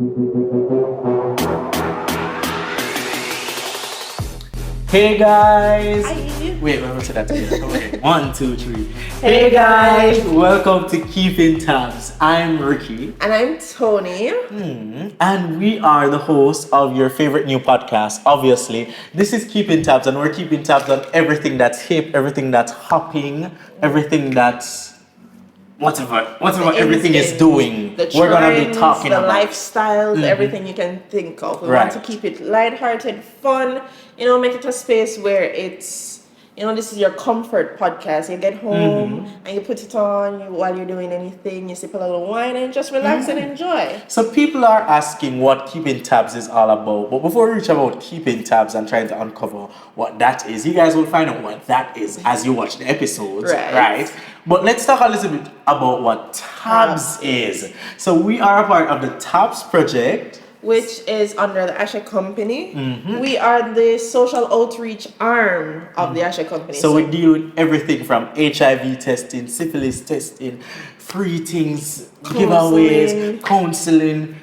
Hey guys! Hi. Wait, let's say that again. Okay, 1, 2, 3. Hey guys! Welcome to Keeping Tabs. I'm Ricky. And I'm Tony. And we are the hosts of your favorite new podcast, obviously. This is Keeping Tabs, and we're keeping tabs on everything that's hip, everything that's hopping, everything that's whatever everything is doing. The trends, we're gonna be talking the about lifestyles, everything you can think of. We Right. want to keep it lighthearted, fun, make it a space where it's, this is your comfort podcast. You get home and you put it on while you're doing anything, you sip a little wine and just relax and enjoy. So people are asking what Keeping Tabs is all about. But before we reach about Keeping Tabs and trying to uncover what that is, you guys will find out what that is as you watch the episodes, right? But let's talk a little bit about what Tabs is. So we are a part of the Tabs project, which is under the Asha Company. We are the social outreach arm of the Asha Company. So we deal with everything from HIV testing, syphilis testing, free things, giveaways, counseling,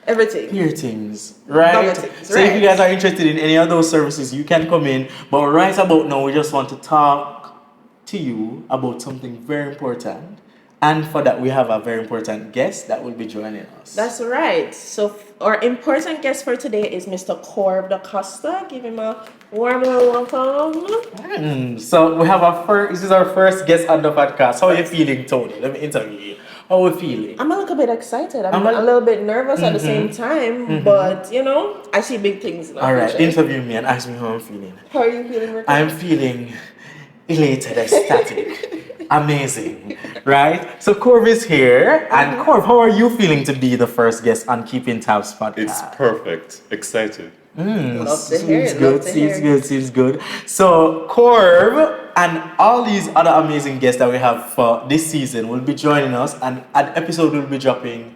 everything. Clear things, right? Things, so if you guys are interested in any of those services, you can come in. But right about now, we just want to talk to you about something very important. And for that, we have a very important guest that will be joining us. That's right. So our important guest for today is Mr. Corv Da Costa. Give him a warm welcome. So we have this is our first guest on the podcast. How are you feeling, Tony? Let me interview you. How are you feeling? I'm a little bit excited. I'm a little bit nervous at the same time, but I see big things now. All right, interview me and ask me how I'm feeling. How are you feeling, Ricky? I'm feeling elated, ecstatic, amazing, right? So Corv is here, and Corv, how are you feeling to be the first guest on Keeping Tabs podcast? It's perfect, excited. Love to hear it. Seems good. So Corv and all these other amazing guests that we have for this season will be joining us, and an episode will be dropping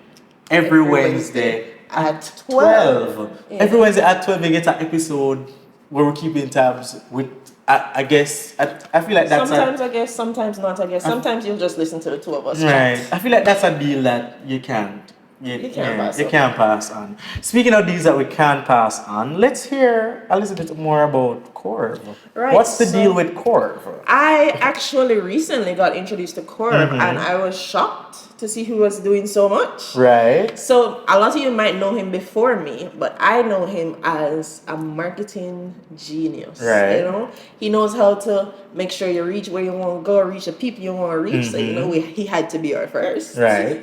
every Wednesday at 12. Yeah. Every Wednesday at 12 we get an episode where we're keeping tabs with I guess I feel like that's sometimes I guess, sometimes not I guess. Sometimes you'll just listen to the two of us. Right. I feel like that's a deal that you can't pass on. Speaking of deals that we can't pass on, let's hear a little bit more about Corv. Right. What's the deal with Corv? I actually recently got introduced to Corv and I was shocked to see he was doing so much. Right. So a lot of you might know him before me, but I know him as a marketing genius. Right. He knows how to make sure you reach where you want to go, reach the people you want to reach. So he had to be our first. Right.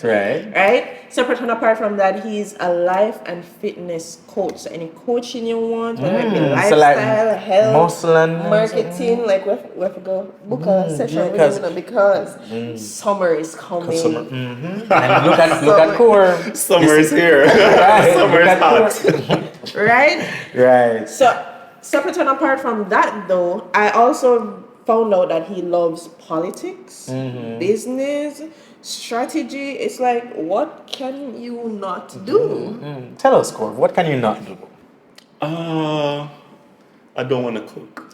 Separate and apart from that, he's a life and fitness coach. So any coaching you want, whether it be lifestyle, health, muscle marketing, like we have to go book a session with him because summer is coming. And look at Corv. Summer is here. Summer is hot. Right? So, separate and apart from that, though, I also found out that he loves politics, business, strategy. It's like, what can you not do? Tell us, Corv, what can you not do? I don't want to cook.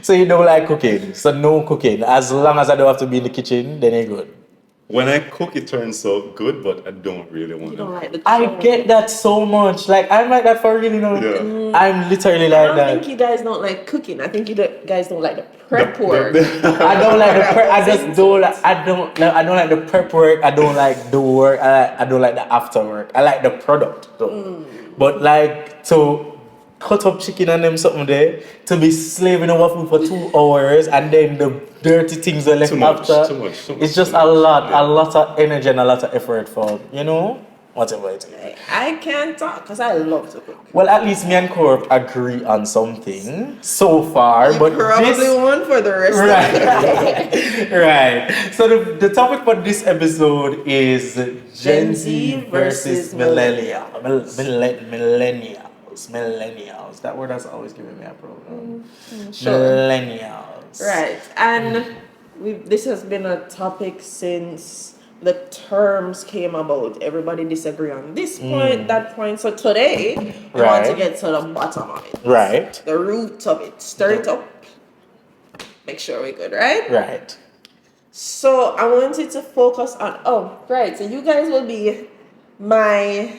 So you don't like cooking? So no cooking. As long as I don't have to be in the kitchen, then you're good. When I cook, it turns out good, but I don't really want You don't to. like the I get that so much. Like, I'm like that for real, Yeah. I'm literally I like don't that. think you guys don't like cooking. I think you guys don't like the prep work. I don't like the prep. I just don't. I don't like the prep work. I don't like the work. I don't like the after work. I like the product though. But like to cut up chicken and them something there, to be slaving over food for 2 hours, and then the dirty things are left after. Too much. It's just a lot of energy and a lot of effort for whatever it is. I can't talk because I love to cook. Well, at least me and Corp agree on something so far. But Probably one for the rest of it. Right. So the topic for this episode is Gen Z versus Millennials. Millennials. That word has always given me a problem. Sure. Millennials. Right. And this has been a topic since the terms came about. Everybody disagree on this point, that point. So today, we want to get to the bottom of it. Right. The root of it. Stir it up. Make sure we're good, right? Right. So I wanted to focus on, so you guys will be my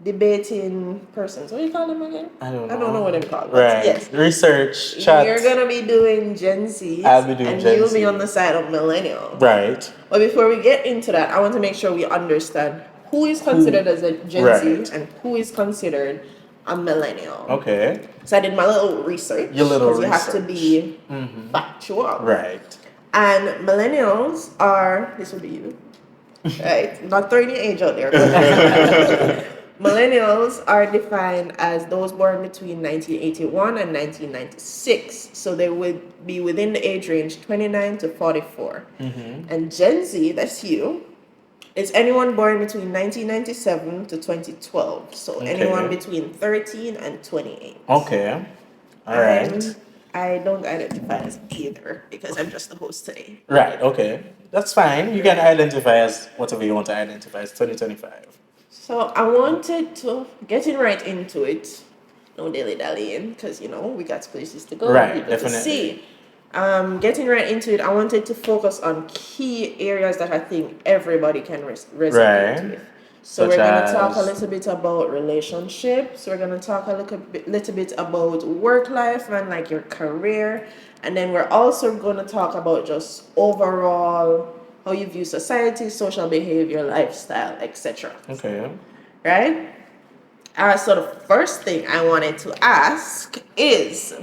debating persons. What do you call them again? I don't I don't know know. what they're called. But Right. yes. Research, chat. You're gonna be doing Gen Z. I'll be doing and Gen you'll Z. be on the side of millennial. Right. But before we get into that, I want to make sure we understand who is considered as a Gen Right. Z and who is considered a millennial. Okay. So I did my little research. Your little because you have to research. be factual. Right. And millennials are, this will be you, right? Not throwing your age out there. But millennials are defined as those born between 1981 and 1996. So they would be within the age range 29 to 44. And Gen Z, that's you, is anyone born between 1997 to 2012. So anyone between 13 and 28. Okay. All right. I don't identify as either because I'm just the host today. Right. Okay. That's fine. You can identify as whatever you want to identify as 2025. So I wanted to getting right into it. No dilly dallying because we got places to go, Right, people definitely. to see. Getting right into it, I wanted to focus on key areas that I think everybody can resonate Right. with. So Such we're going to talk a as- little bit about relationships. We're going to talk a little bit about work life and like your career. And then we're also going to talk about just overall how you view society, social behavior, lifestyle, etc. Okay. Right? So the first thing I wanted to ask is,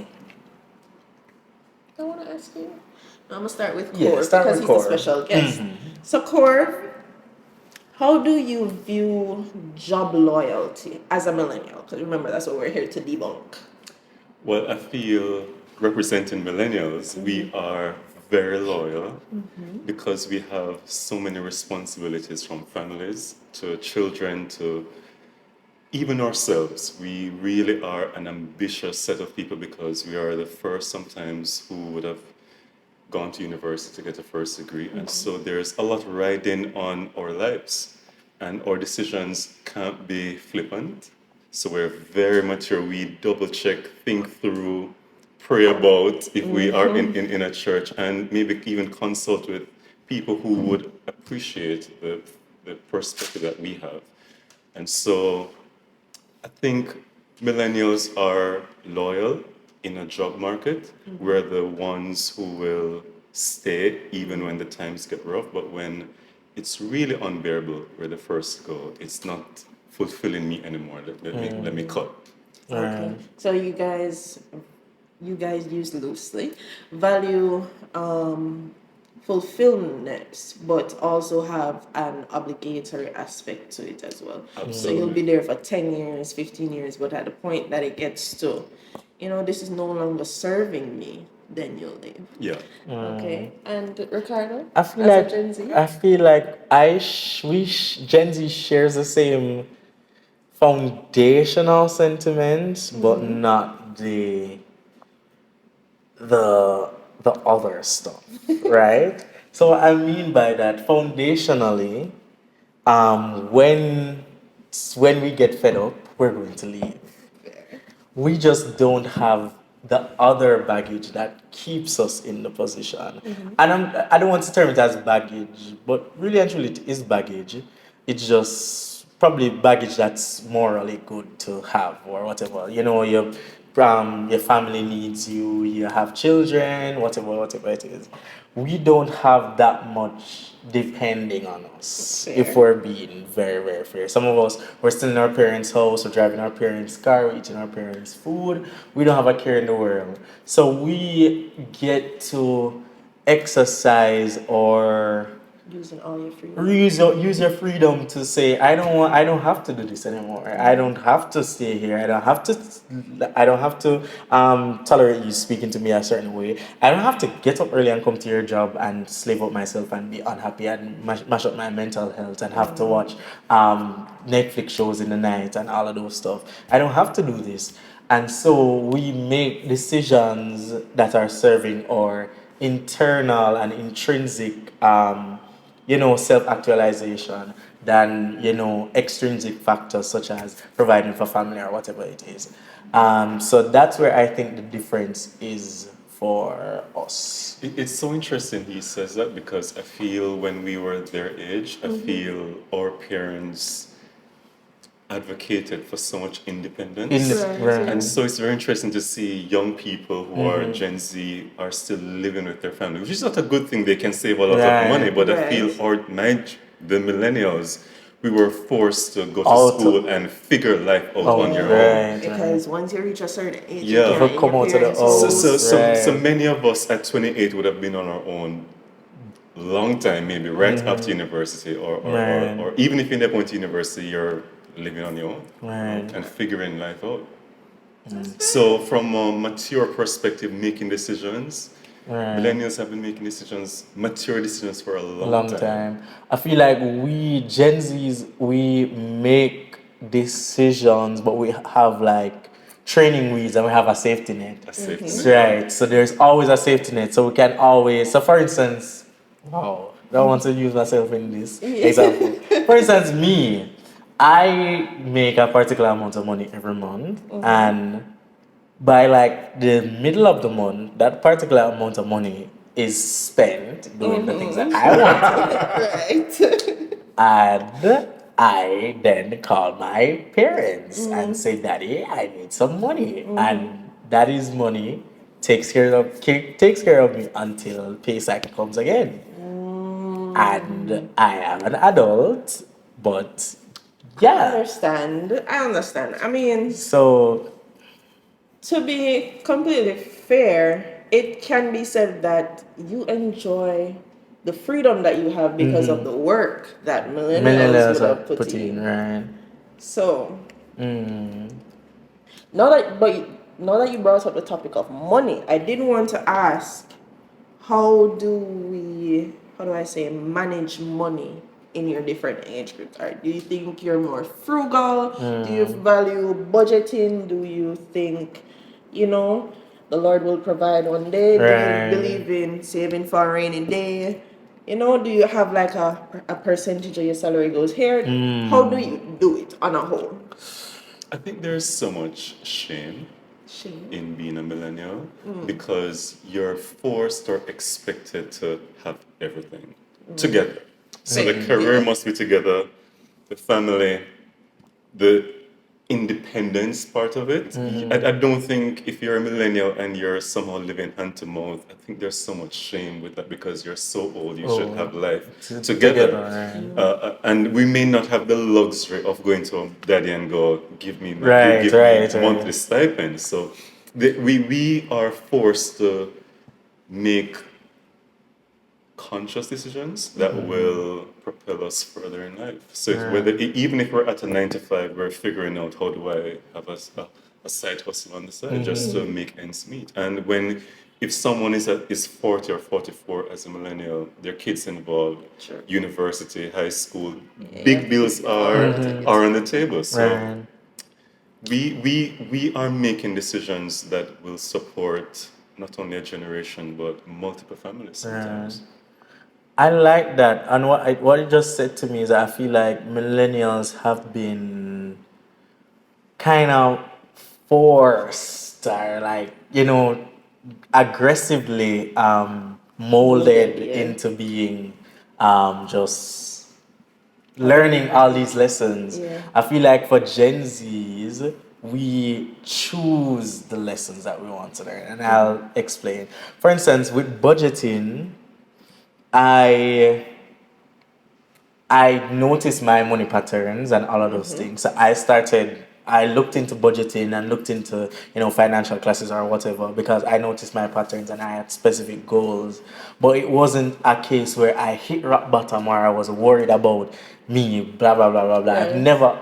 I want to ask you. I'm gonna start with Yeah, Core start because with he's Core. a special guest. So Core, how do you view job loyalty as a millennial? Because remember, that's what we're here to debunk. Well, I feel representing millennials, we are very loyal because we have so many responsibilities from families to children to even ourselves. We really are an ambitious set of people because we are the first sometimes who would have gone to university to get a first degree. And so there's a lot riding on our lives, and our decisions can't be flippant. So we're very mature. We double check, think through, pray about if we are in a church, and maybe even consult with people who would appreciate the perspective that we have. And so I think millennials are loyal in a job market. We're the ones who will stay even when the times get rough, but when it's really unbearable, we're the first to go. It's not fulfilling me anymore. Let me cut. Okay. So you guys use loosely value fulfillment, but also have an obligatory aspect to it as well. So Absolutely. you'll be there for 10 years, 15 years, but at the point that it gets to, this is no longer serving me, then you'll leave. Yeah. Okay. And Ricardo, I feel as like a Gen Z? Gen Z shares the same foundational sentiments, but not the other stuff, right? So what I mean by that, foundationally, when we get fed up, we're going to leave. We just don't have the other baggage that keeps us in the position. And I don't want to term it as baggage, but really and truly it is baggage. It's just probably baggage that's morally good to have or whatever. Your family needs you, you have children, whatever it is. We don't have that much depending on us, Fair. if we're being very, very fair. Some of us, we're still in our parents' house, we're driving our parents' car, we're eating our parents' food. We don't have a care in the world. So we get to exercise or Using all your freedom. use your freedom to say, I don't have to do this anymore. I don't have to stay here. I don't have to tolerate you speaking to me a certain way. I don't have to get up early and come to your job and slave up myself and be unhappy and mash up my mental health and have to watch Netflix shows in the night and all of those stuff. I don't have to do this. And so we make decisions that are serving our internal and intrinsic self-actualization than, extrinsic factors such as providing for family or whatever it is. So that's where I think the difference is for us. It's so interesting he says that because I feel when we were their age, I feel our parents advocated for so much independence. Right. And so it's very interesting to see young people who are Gen Z are still living with their family, which is not a good thing. They can save a lot of money, but I feel the millennials, we were forced to go to school and figure life out on your own. Because once you reach a certain age, Yeah. you can't Come out to the So many of us at 28 would have been on our own long time, maybe right after university, or even if you never went to university, you're living on your own and figuring life out. So from a mature perspective, making decisions, millennials have been making mature decisions for a long time. I feel like we Gen Zs, we make decisions, but we have like training wheels and we have a safety net. A safety net. Right. So there's always a safety net. So we can always. So for instance, wow, I don't want to use myself in this example. For instance, me, I make a particular amount of money every month, and by like the middle of the month, that particular amount of money is spent doing the things that I want to. And I then call my parents and say, Daddy, I need some money. And Daddy's money takes care of me until pay cycle comes again. And I am an adult, but I understand. I mean, so to be completely fair, it can be said that you enjoy the freedom that you have because of the work that millennials would have put in. Right. So, now that you brought up the topic of money, I did want to ask, how do I say, manage money in your different age groups? Or do you think you're more frugal? Do you value budgeting? Do you think, the Lord will provide one day? Do you believe in saving for a rainy day? Do you have like a percentage of your salary goes here? How do you do it on a whole? I think there's so much shame in being a millennial because you're forced or expected to have everything together. So the career must be together, the family, the independence part of it. I don't think if you're a millennial and you're somehow living hand to mouth, I think there's so much shame with that because you're so old, you should have life together. And we may not have the luxury of going to daddy and go, give me monthly stipend. So we are forced to make conscious decisions that will propel us further in life. So even if we're at a 9 to 5, we're figuring out how do I have a side hustle on the side just to make ends meet. And if someone is 40 or 44 as a millennial, their kids involved, university, high school, big bills are on the table. So we are making decisions that will support not only a generation but multiple families sometimes. I like that, and what you just said to me is that I feel like millennials have been kind of forced or aggressively molded into being just learning all these lessons. I feel like for Gen Zs, we choose the lessons that we want to learn, and I'll explain. For instance, with budgeting, I noticed my money patterns and all of those things. So I looked into budgeting and looked into, financial classes or whatever because I noticed my patterns and I had specific goals. But it wasn't a case where I hit rock bottom or I was worried about me, blah, blah, blah, blah, blah. I've never,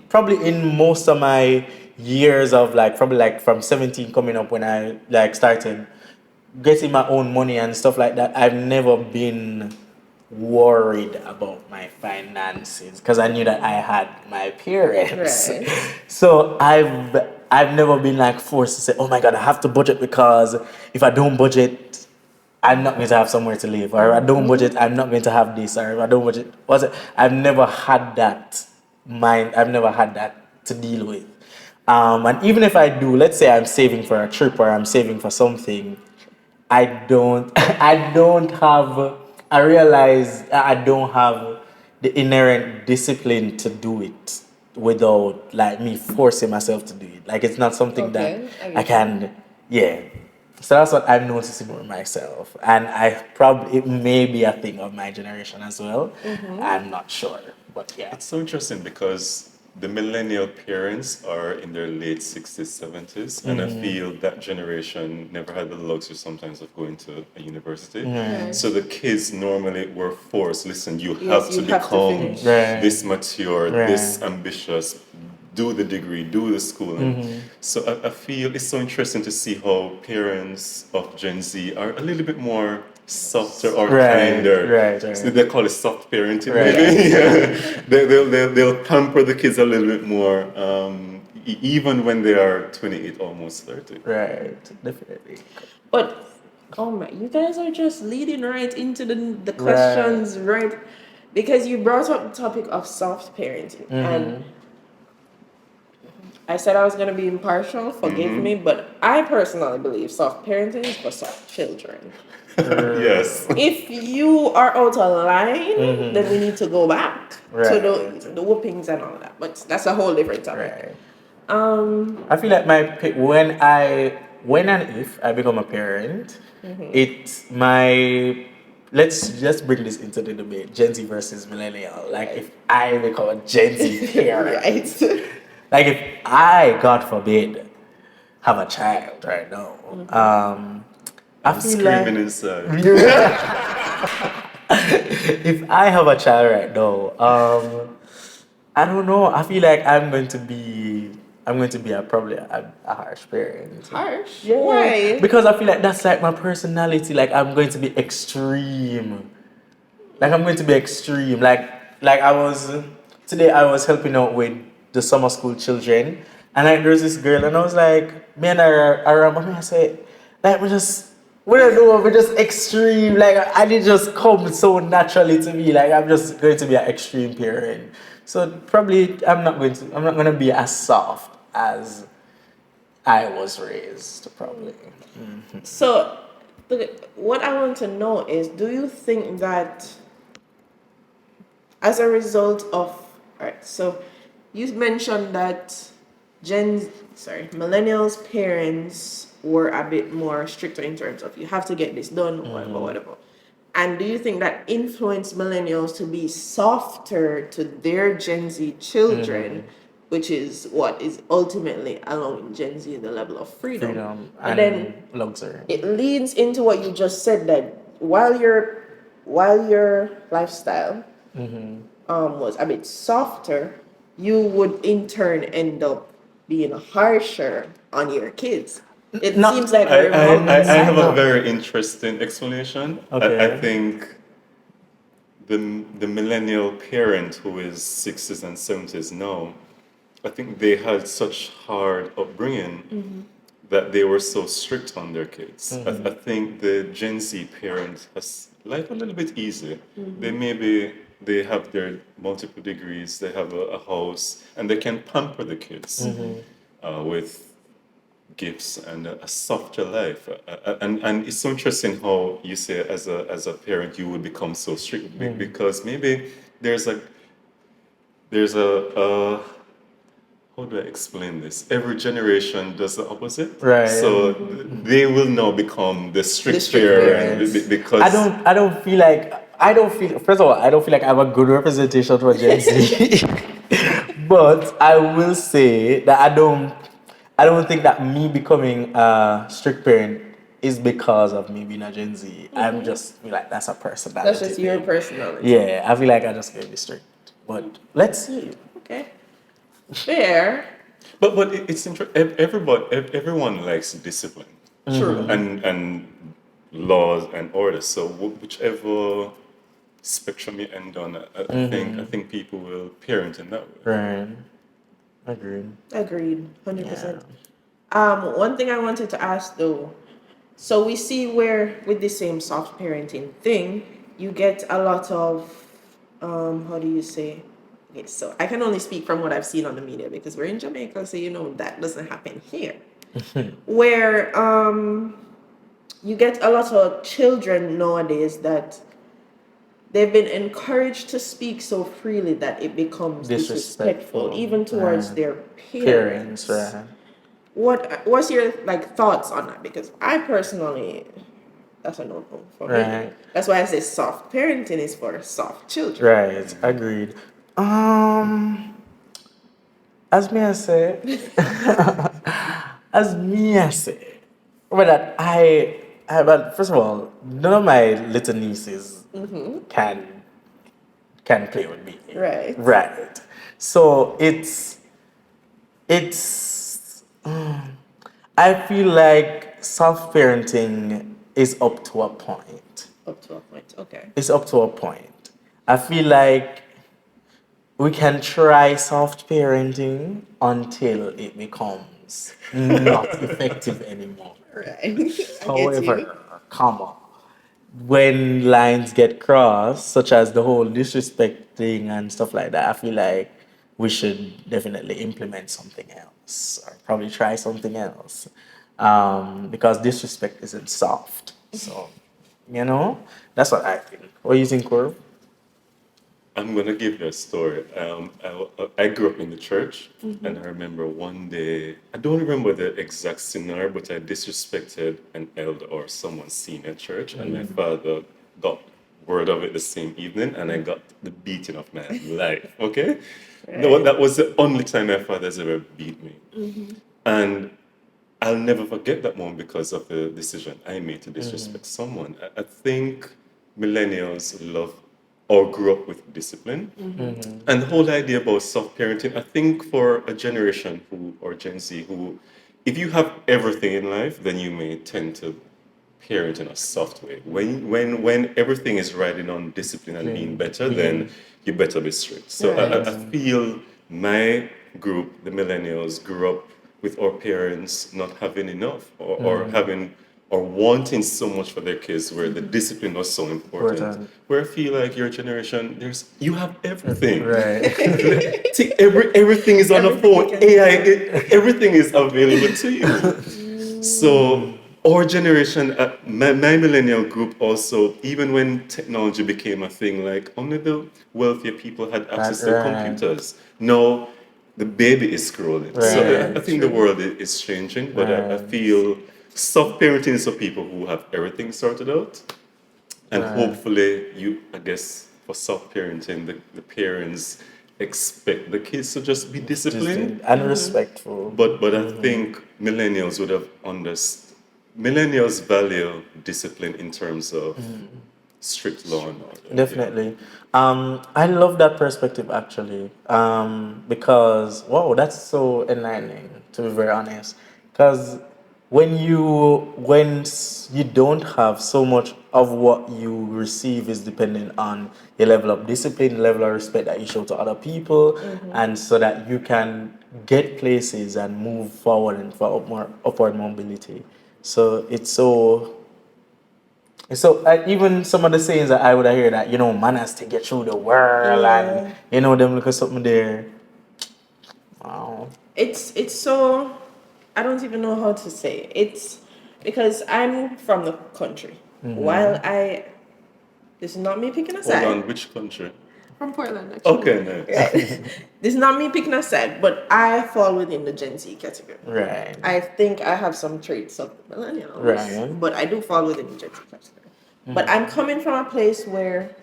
probably in most of my years of probably from 17 coming up when I started getting my own money and stuff like that, I've never been worried about my finances because I knew that I had my parents. So I've never been forced to say, oh my God, I have to budget because if I don't budget, I'm not going to have somewhere to live, or if I don't budget, I'm not going to have this, or if I don't budget, I've never had that mind. I've never had that to deal with. And even if I do, let's say I'm saving for a trip or I'm saving for something, I don't, I realize I don't have the inherent discipline to do it without like me forcing myself to do it. Like it's not something that Okay, I I get can, yeah. So that's what I'm noticing with myself. And it may be a thing of my generation as well. I'm not sure, but yeah. It's so interesting because the millennial parents are in their late 60s, 70s, and I feel that generation never had the luxury sometimes of going to a university. Right. So the kids normally were forced, listen, you Yes, have to you have to become finish. Right. this mature, Right. this ambitious, do the degree, do the schooling. So I feel it's so interesting to see how parents of Gen Z are a little bit more softer or Right, kinder. right. So they call it soft parenting, Right. maybe. Yeah. They'll pamper the kids a little bit more, even when they are 28, almost 30. Right, definitely. But oh my, you guys are just leading right into the questions, right? Because you brought up the topic of soft parenting, and I said I was gonna be impartial. Forgive me, but I personally believe soft parenting is for soft children. Yes. If you are out of line, then we need to go back to Right. the whoopings and all that. But that's a whole different topic. Right. Um, I feel like when and if I become a parent, it's my let's just bring this into the debate: Gen Z versus millennial. Like if I become a Gen Z parent, right. like if I, God forbid, have a child right now, I I'm feel screaming like inside. if I have a child right now, I don't know. I feel like I'm going to be probably a harsh parent. Harsh. Yeah. Why? Because I feel like that's like my personality. Like I'm going to be extreme. Like I'm going to be extreme. Like today I was helping out with the summer school children, and like there's this girl, and I was like, me and her around, and I said, like we don't know, we're just extreme. Like and it just comes so naturally to me. Like I'm just going to be an extreme parent. So probably I'm not going to be as soft as I was raised. Probably. So, what I want to know is, do you think that as a result of, alright, so you mentioned that millennials parents were a bit more stricter in terms of you have to get this done, whatever. And do you think that influenced millennials to be softer to their Gen Z children, which is what is ultimately allowing Gen Z the level of freedom? Freedom And and then luxury. it leads into what you just said, that while your lifestyle was a bit softer, you would in turn end up being harsher on your kids. It Not- seems like I, a I, remote I have a cycle. very interesting explanation. Okay. I think the millennial parent who is 60s and 70s now, I think they had such hard upbringing that they were so strict on their kids. I think the Gen Z parent has life a little bit easy. They have their multiple degrees, they have a house, and they can pamper the kids with gifts and a softer life. And it's so interesting how you say as a parent you would become so strict because maybe there's a how do I explain this? Every generation does the opposite. Right. So they will now become the strict strict parent parents. because I don't feel like first of all, I don't feel like I have a good representation for Gen Z. But I will say that I don't think that me becoming a strict parent is because of me being a Gen Z. I'm just feel like that's a personality. That's just your thing. personality. Yeah, I feel like I just gonna be strict. But let's see. Okay. Fair. but it's interesting. Everyone likes discipline. True. And laws and orders. So whichever spectrum you end on, I think people will parent in that way. Right. Agreed. Agreed. 100%. One thing I wanted to ask though, so we see where with the same soft parenting thing, you get a lot of how do you say, Okay, so I can only speak from what I've seen on the media because we're in Jamaica, so that doesn't happen here. Where you get a lot of children nowadays that they've been encouraged to speak so freely that it becomes disrespectful even towards their parents. Right. What's your thoughts on that? Because I personally, that's a no-no for me. Right. That's why I say soft parenting is for soft children. Right, agreed. As me I say, as me I say, but that but first of all, none of my little nieces can play with me. Right. Right. So I feel like soft parenting is up to a point. Up to a point, okay. It's up to a point. I feel like we can try soft parenting until it becomes not effective anymore. Right. However, comma, when lines get crossed, such as the whole disrespecting and stuff like that, I feel like we should definitely implement something else or probably try something else. Because disrespect isn't soft. So, that's what I think. What do you think, Corb? I'm going to give you a story. I grew up in the church, and I remember one day, I don't remember the exact scenario, but I disrespected an elder or someone senior at church, and my father got word of it the same evening, and I got the beating of my life, okay? That was the only time my father's ever beat me. And I'll never forget that moment because of the decision I made to disrespect someone. I think millennials love or grew up with discipline. And the whole idea about soft parenting, I think for a generation or Gen Z if you have everything in life, then you may tend to parent in a soft way. When everything is riding on discipline and being better, then you better be strict. So I feel my group, the millennials, grew up with our parents not having enough or having or wanting so much for their kids where the discipline was so important. Where I feel like your generation, you have everything. Right. See, everything is on the phone. AI, everything is available to you. So our generation, my millennial group also, even when technology became a thing, like only the wealthier people had access to computers. Now the baby is scrolling. So I think the world is changing, but I feel soft parenting is for people who have everything sorted out. And hopefully I guess for soft parenting, the parents expect the kids to just be disciplined and respectful. But I think millennials would have understood. Millennials value discipline in terms of strict law and order. Definitely. I love that perspective actually. Because wow, that's so enlightening to be very honest. Because when you don't have so much of what you receive is dependent on your level of discipline, the level of respect that you show to other people, and so that you can get places and move forward and for more upward mobility. So even some of the sayings that I would hear that man has to get through the world and them look at something there. Wow. It's so, I don't even know how to say it. It's because I'm from the country. While this is not me picking a side. Hold on, which country? From Portland, actually. Okay, nice. Right. This is not me picking a side, but I fall within the Gen Z category. Right. I think I have some traits of millennials. Right. But I do fall within the Gen Z category. But I'm coming from a place where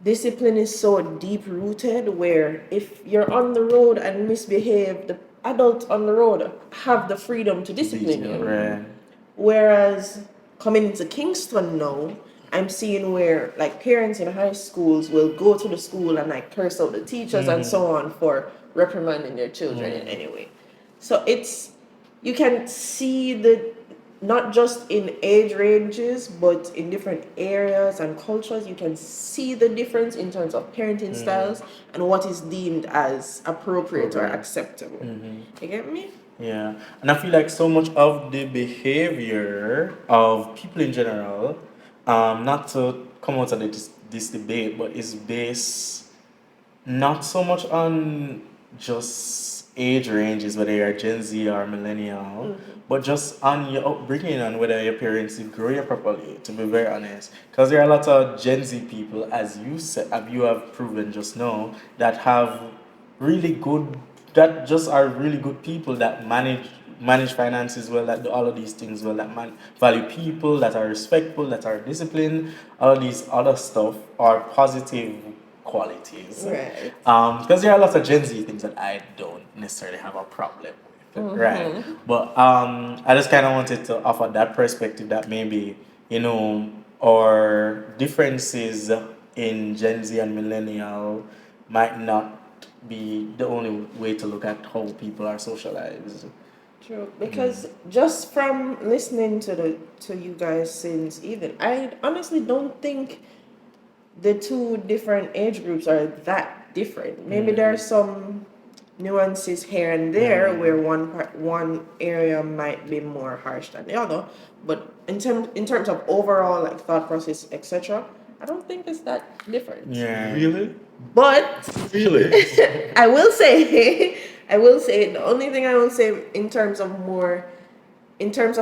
discipline is so deep rooted, where if you're on the road and misbehave, the adults on the road have the freedom to discipline you. Right. Whereas coming into Kingston now, I'm seeing where parents in high schools will go to the school and curse out the teachers and so on for reprimanding their children in any way. So you can see not just in age ranges, but in different areas and cultures, you can see the difference in terms of parenting styles and what is deemed as appropriate or acceptable. You get me? Yeah. And I feel like so much of the behavior of people in general, not to come out of this debate, but is based not so much on just age ranges, whether you're Gen Z or millennial, but just on your upbringing and whether your parents did grow you properly, to be very honest. Because there are a lot of Gen Z people, as you said, you have proven just now, that have really good, that just are really good people that manage finances well, that do all of these things well, that value people, that are respectful, that are disciplined, all of these other stuff are positive qualities. Right. Because there are lots of Gen Z things that I don't necessarily have a problem with, right? But I just kind of wanted to offer that perspective that maybe, our differences in Gen Z and millennial might not be the only way to look at how people are socialized. True, because just from listening to you guys since even, I honestly don't think the two different age groups are that different. Maybe there are some nuances here and there where one area might be more harsh than the other, but in terms of overall like thought process, etc., I don't think it's that different. Yeah. Really? But Really? I will say, I will say the only thing I will say in terms of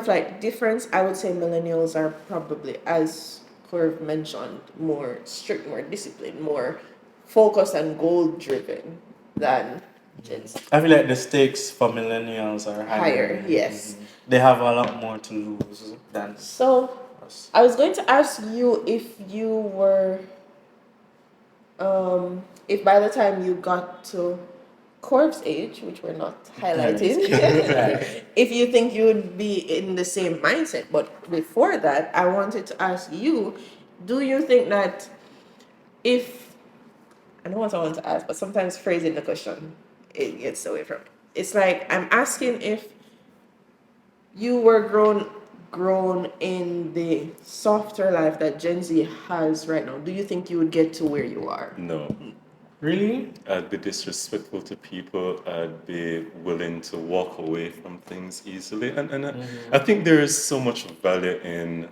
like difference, I would say millennials are probably, as Corv mentioned, more strict, more disciplined, more focused and goal driven than Gen Z. I feel like the stakes for millennials are Higher, yes. They have a lot more to lose than So us. I was going to ask you if by the time you got to Corp's age, which we're not highlighting, if you think you would be in the same mindset. But before that, I wanted to ask you, do you think that if, I know what I want to ask, but sometimes phrasing the question, it gets away from it. It's like, I'm asking if you were grown in the softer life that Gen Z has right now, do you think you would get to where you are? No. Really? I'd be disrespectful to people. I'd be willing to walk away from things easily. And I think there is so much value in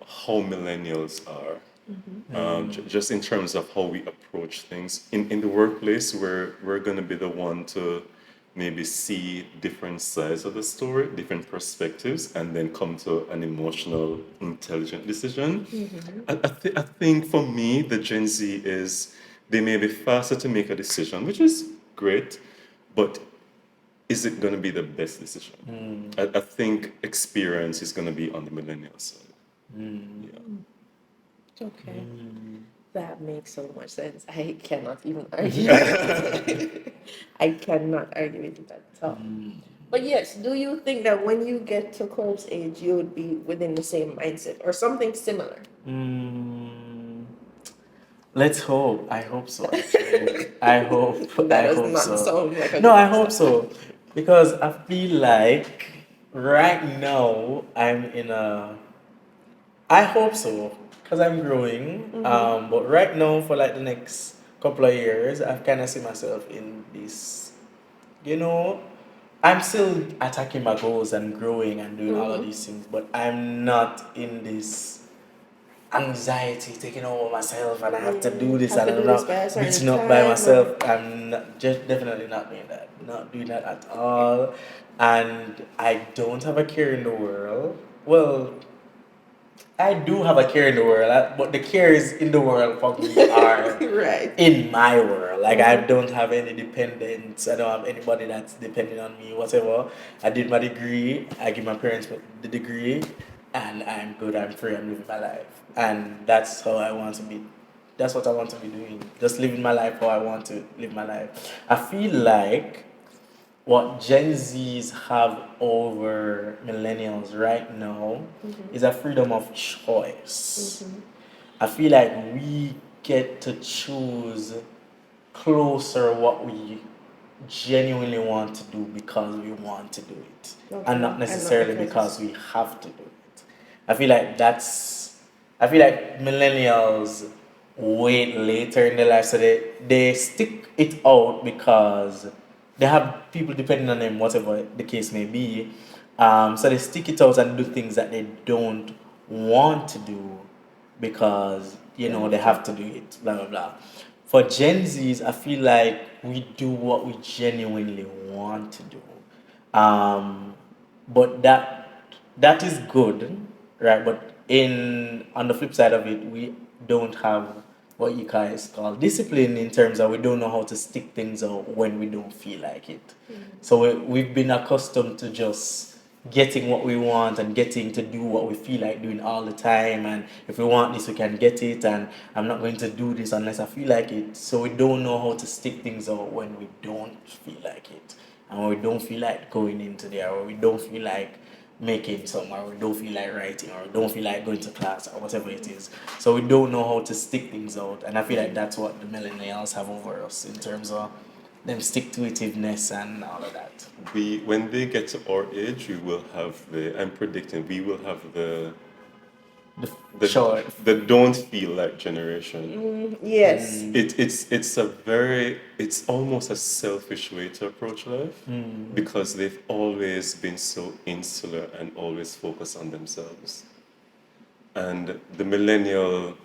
how millennials are. Just in terms of how we approach things. In the workplace, we're going to be the one to maybe see different sides of the story, different perspectives, and then come to an emotional, intelligent decision. I think for me, the Gen Z is, they may be faster to make a decision, which is great, but is it going to be the best decision? I think experience is going to be on the millennial side. Yeah. Okay. That makes so much sense. I cannot even argue with it. I cannot argue with that at all. But yes, do you think that when you get to Corp's age, you would be within the same mindset or something similar? Let's hope. I hope so. Actually. I hope. That I does hope not so. sound like a No, good I answer. hope so, because I feel like right now I'm in a. I hope so, because I'm growing. But right now, for like the next couple of years, I kind of see myself in this. You know, I'm still attacking my goals and growing and doing all of these things, but I'm not in this anxiety taking over myself and I have to do this Have and to I'm do this not by a certain beating up by time, myself. I'm not, just definitely not doing that. Not doing that at all. And I don't have a care in the world. Well, I do have a care in the world, but the cares in the world for me are Right. in my world. Like I don't have any dependents. I don't have anybody that's depending on me. Whatever. I did my degree. I give my parents the degree, and I'm good. I'm free. I'm living my life, and that's how I want to be. That's what I want to be doing. Just living my life how I want to live my life. I feel like what Gen Zs have over millennials right now is a freedom of choice. I feel like we get to choose closer what we genuinely want to do because we want to do it, and not necessarily because we have to do it. I feel like millennials wait later in their life, so they stick it out because they have people depending on them, whatever the case may be. So they stick it out and do things that they don't want to do because they have to do it, blah blah blah. For Gen Zs, I feel like we do what we genuinely want to do. But that is good, right? But in on the flip side of it, we don't have what you guys call discipline, in terms of we don't know how to stick things out when we don't feel like it. So we've been accustomed to just getting what we want and getting to do what we feel like doing all the time, and if we want this we can get it, and I'm not going to do this unless I feel like it. So we don't know how to stick things out when we don't feel like it, and when we don't feel like going into there, or we don't feel like making something, or we don't feel like writing, or we don't feel like going to class, or whatever it is. So we don't know how to stick things out, and I feel like that's what the millennials have over us in terms of them stick to itiveness and all of that. When they get to our age, we will have I'm predicting we will have Sure. the don't feel like generation. Yes. It's almost a selfish way to approach life, because they've always been so insular and always focused on themselves. And the millennial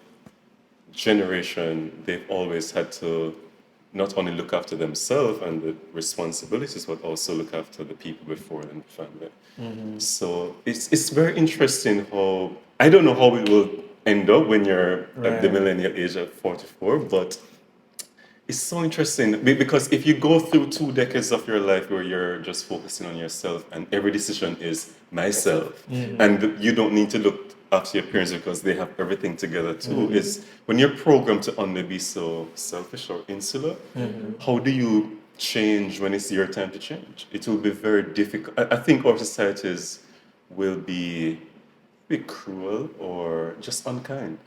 generation, they've always had to not only look after themselves and the responsibilities, but also look after the people before them, the family. So it's very interesting how, I don't know how it will end up when you're at the millennial age at 44, but it's so interesting because if you go through 2 decades of your life where you're just focusing on yourself and every decision is myself, and you don't need to look after your parents because they have everything together too, is when you're programmed to only be so selfish or insular, how do you change when it's your time to change? It will be very difficult. I think our societies will be cruel or just unkind.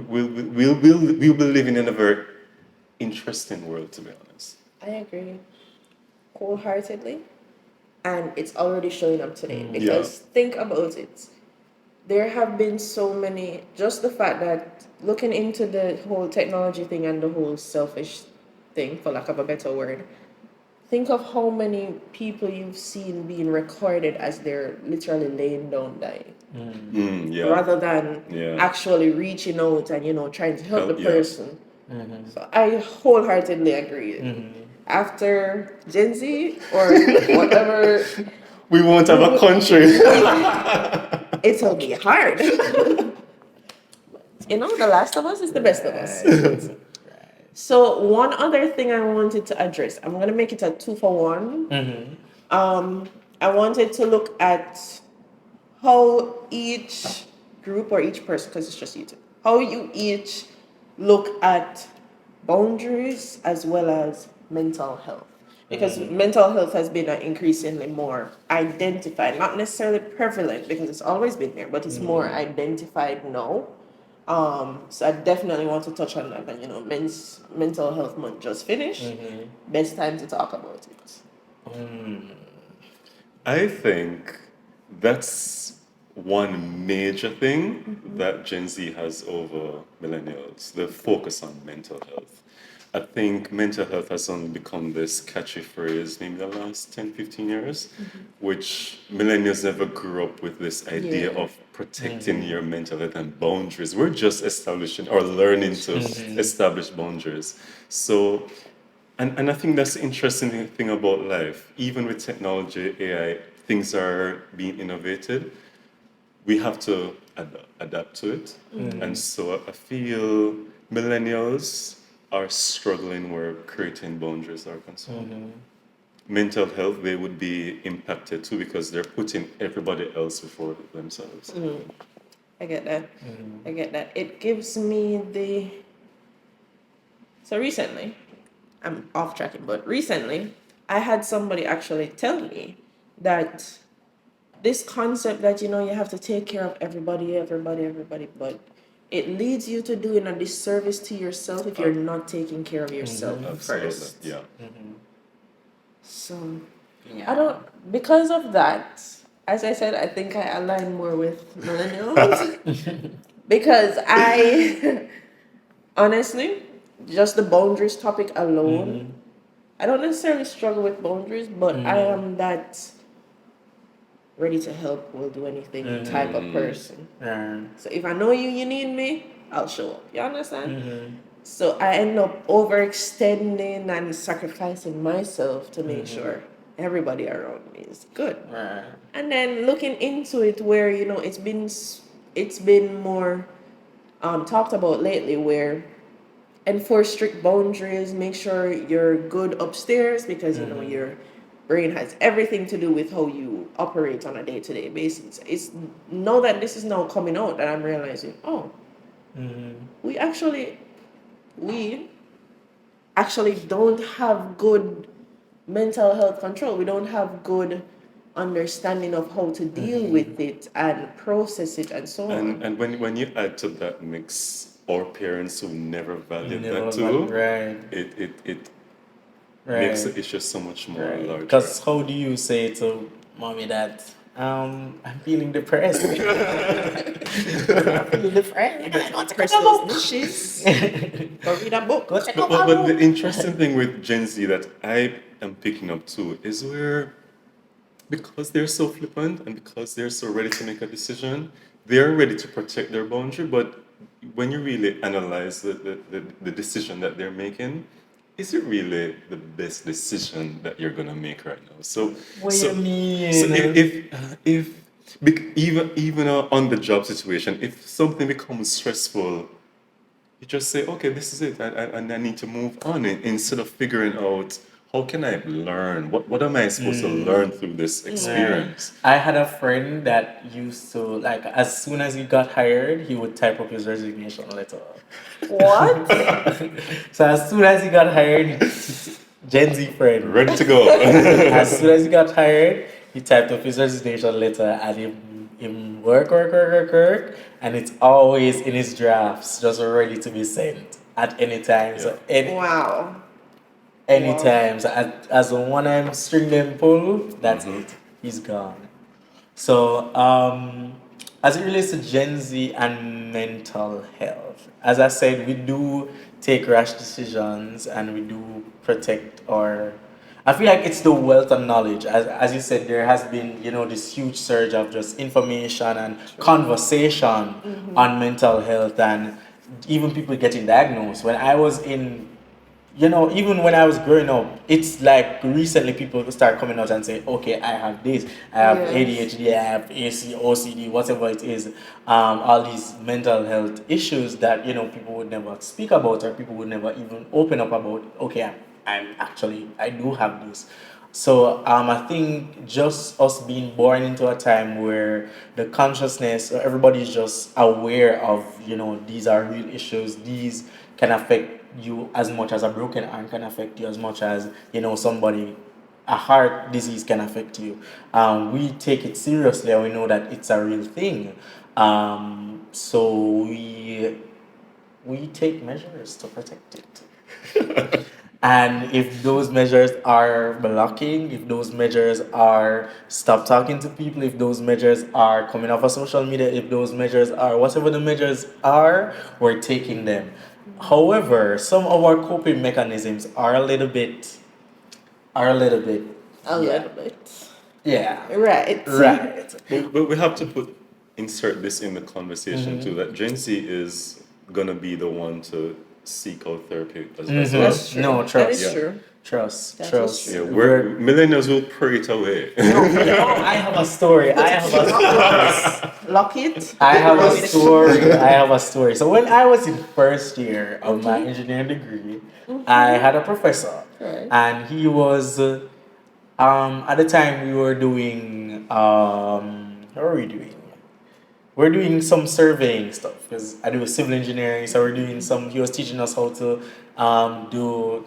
We'll be living in a very interesting world, to be honest. I agree wholeheartedly. And it's already showing up today because think about it. There have been so many, just the fact that looking into the whole technology thing and the whole selfish thing, for lack of a better word, think of how many people you've seen being recorded as they're literally laying down dying. Rather than actually reaching out and, trying to help the person. So I wholeheartedly agree. After Gen Z or whatever, we won't have a country. It'll be hard. The Last of Us is the best of us. So one other thing I wanted to address, I'm gonna make it a 2-for-1. I wanted to look at how each group or each person, because it's just you two, how you each look at boundaries as well as mental health. Because mental health has been increasingly more identified, not necessarily prevalent because it's always been there, but it's more identified now. So I definitely want to touch on that. And Men's Mental Health Month just finished. Best time to talk about it. I think that's one major thing that Gen Z has over millennials, the focus on mental health. I think mental health has only become this catchy phrase maybe the last 10, 15 years, which millennials never grew up with this idea of protecting your mental health and boundaries. We're just establishing or learning to establish boundaries. So, and I think that's the interesting thing about life. Even with technology, AI, things are being innovated. We have to adapt to it. And so I feel millennials are struggling where creating boundaries are concerned. Mental health, they would be impacted too because they're putting everybody else before themselves. I get that. I get that. It gives me So recently, I'm off tracking, but recently, I had somebody actually tell me that this concept that, you have to take care of everybody, but it leads you to doing a disservice to yourself if you're not taking care of yourself first. Yeah. So, because of that, as I said, I think I align more with millennials. Because I, honestly, just the boundaries topic alone, I don't necessarily struggle with boundaries, but I am that ready to help, will do anything type of person. So if I know you need me, I'll show up. You understand? So I end up overextending and sacrificing myself to make sure everybody around me is good. Right. And then looking into it, where it's been more talked about lately, where enforce strict boundaries, make sure you're good upstairs, because you know your brain has everything to do with how you operate on a day-to-day basis. It's now that this is now coming out that I'm realizing, we actually don't have good mental health control. We don't have good understanding of how to deal with it and process it and so on. And when you add to that mix our parents who never valued Never that too, right. it Right. makes the issue so much more larger. Because how do you say to mommy that I'm feeling depressed? I'm feeling depressed. I want to Press take a those book. dishes or read a book. Go take a But book. the interesting thing with Gen Z that I am picking up too is where, because they're so flippant and because they're so ready to make a decision, they're ready to protect their boundary. But when you really analyze the decision that they're making, is it really the best decision that you're gonna make right now? So, What so, you mean? so even on the job situation, if something becomes stressful, you just say, okay, this is it, and I need to move on instead of figuring out how can I learn? What am I supposed to learn through this experience? I had a friend that used to, like, as soon as he got hired, he would type up his resignation letter. What? So as soon as he got hired, Gen Z friend, Ready to go. as soon as he got hired, he typed up his resignation letter and him work, and it's always in his drafts, just ready to be sent at any time. So Wow. anytime. So as a one time string them pull, that's it. He's gone. So as it relates to Gen Z and mental health, as I said, we do take rash decisions and we do protect our. I feel like it's the wealth of knowledge. As you said, there has been, this huge surge of just information and conversation on mental health, and even people getting diagnosed. When I was in, even when I was growing up, it's like recently people start coming out and say, okay, I have this, I have ADHD, I have AC, OCD, whatever it is, all these mental health issues that, people would never speak about, or people would never even open up about. Okay, I do have this. So I think just us being born into a time where the consciousness, everybody's just aware of, these are real issues. These can affect you as much as a broken arm can affect you, as much as, a heart disease can affect you. We take it seriously and we know that it's a real thing. So we take measures to protect it. And if those measures are blocking, if those measures are stop talking to people, if those measures are coming off of social media, if those measures are whatever the measures are, we're taking them. However, some of our coping mechanisms are a little bit. A little bit. Yeah. Right. But we have to insert this in the conversation too, that Gen Z is gonna be the one to seek out therapy as well. That's true. No, trust. That is Yeah. true. Trust. That Trust. is Yeah, millennials will pray it away. I have a story. Lock it. I have a story. So when I was in first year of my engineering degree, I had a professor, Right. and he was at the time we were doing how are we doing? We're doing some surveying stuff because I do civil engineering, so we're doing some. He was teaching us how to do.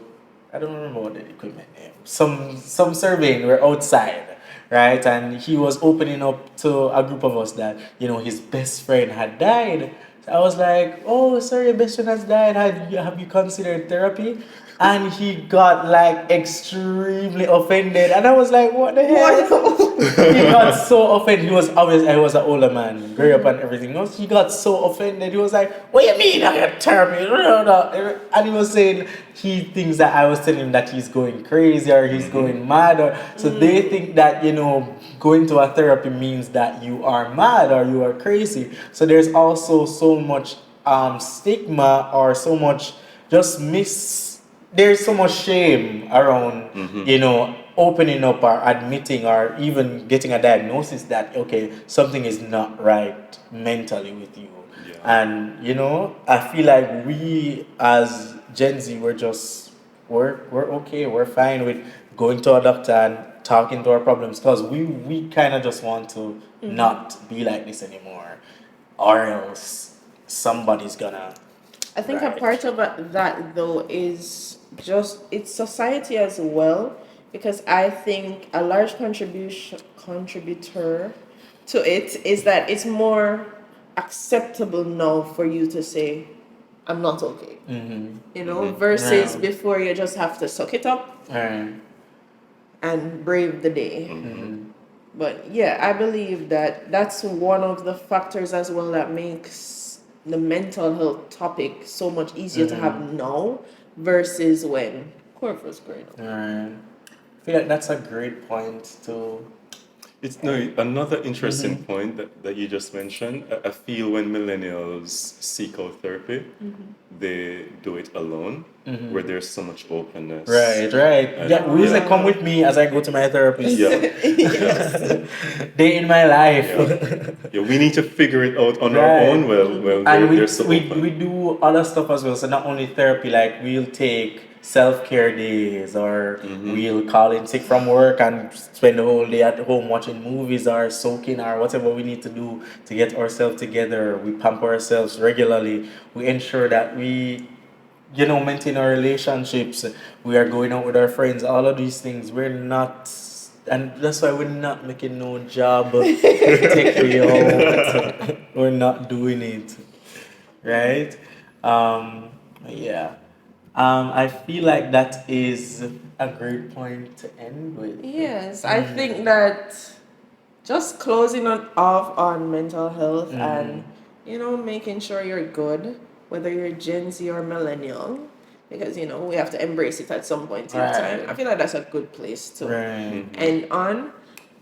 I don't remember what the equipment name. Some surveying. We're outside, right? And he was opening up to a group of us that his best friend had died. So I was like, "Oh, sorry, your best friend has died. Have you considered therapy?" And he got like extremely offended, and I was like, "What the hell?" He got so offended. He was an older man, grew up and everything else. He got so offended. He was like, "What do you mean I get therapy?" And he was saying he thinks that I was telling him that he's going crazy or he's going mad, or so they think that going to a therapy means that you are mad or you are crazy. So there's also so much stigma or so much just there's so much shame around opening up or admitting or even getting a diagnosis that okay, something is not right mentally with you. Yeah. And I feel like we as Gen Z we're okay, we're fine with going to a doctor and talking to our problems because we kind of just want to not be like this anymore, or else somebody's gonna. I think a Right. part of that though is just it's society as well, because I think a large contributor to it is that it's more acceptable now for you to say I'm not okay. Versus Yeah. before you just have to suck it up Right. and brave the day. But yeah, I believe that that's one of the factors as well that makes the mental health topic so much easier to have now versus when Corv was growing up. Right. I feel like that's a great point to. It's no another interesting point that you just mentioned. I feel when millennials seek out therapy, they do it alone, where there's so much openness. Right. Yeah, we usually come with me as I go to my therapist. Yeah. Day in my life. Yeah, we need to figure it out on our Right. own. Well, And they're so we open. do other stuff as well. So not only therapy, like we'll take self-care days or we'll call in sick from work and spend the whole day at home watching movies or soaking or whatever we need to do to get ourselves together. We pamper ourselves regularly. We ensure that we maintain our relationships. We are going out with our friends. All of these things, we're not, and that's why we're not making no job take me out. We're not doing it, right? Yeah. I feel like that is a great point to end with. Yes, I think that just closing off on mental health and making sure you're good, whether you're Gen Z or millennial, because we have to embrace it at some point in time. Right. I feel like that's a good place to Right. end on.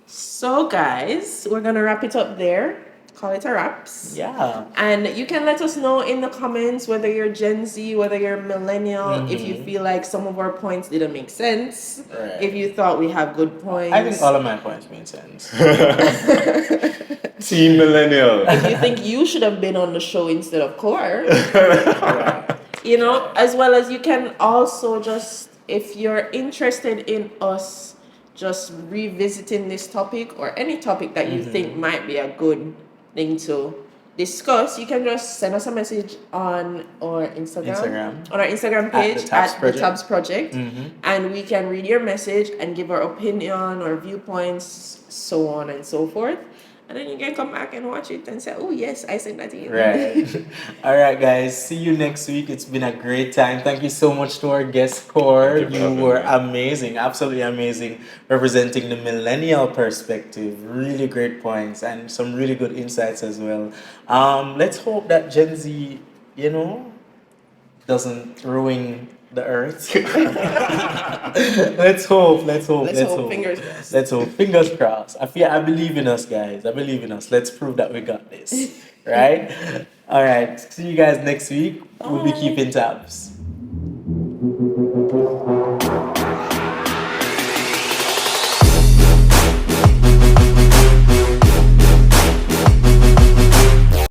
So guys, we're gonna wrap it up there. Call it a wraps. Yeah. And you can let us know in the comments whether you're Gen Z, whether you're millennial, if you feel like some of our points didn't make sense, Right. if you thought we have good points. I think all of my points made sense. Team Millennial. If you think you should have been on the show instead of Core. As well as you can also just, if you're interested in us just revisiting this topic or any topic that you think might be a good thing to discuss, you can just send us a message on our Instagram. On our Instagram page at the Tabs Project, and we can read your message and give our opinion or viewpoints, so on and so forth. And then you can come back and watch it and say, oh yes, I sent that to you. Right. All right, guys. See you next week. It's been a great time. Thank you so much to our guest, Core. Thank you for You having were me. amazing, absolutely amazing, representing the millennial perspective. Really great points and some really good insights as well. Let's hope that Gen Z, doesn't ruin the earth. Let's hope. Let's hope. Fingers crossed. Let's hope. Fingers crossed. I believe in us, guys. I believe in us. Let's prove that we got this. Right? All right. See you guys next week. We'll be Bye. keeping tabs.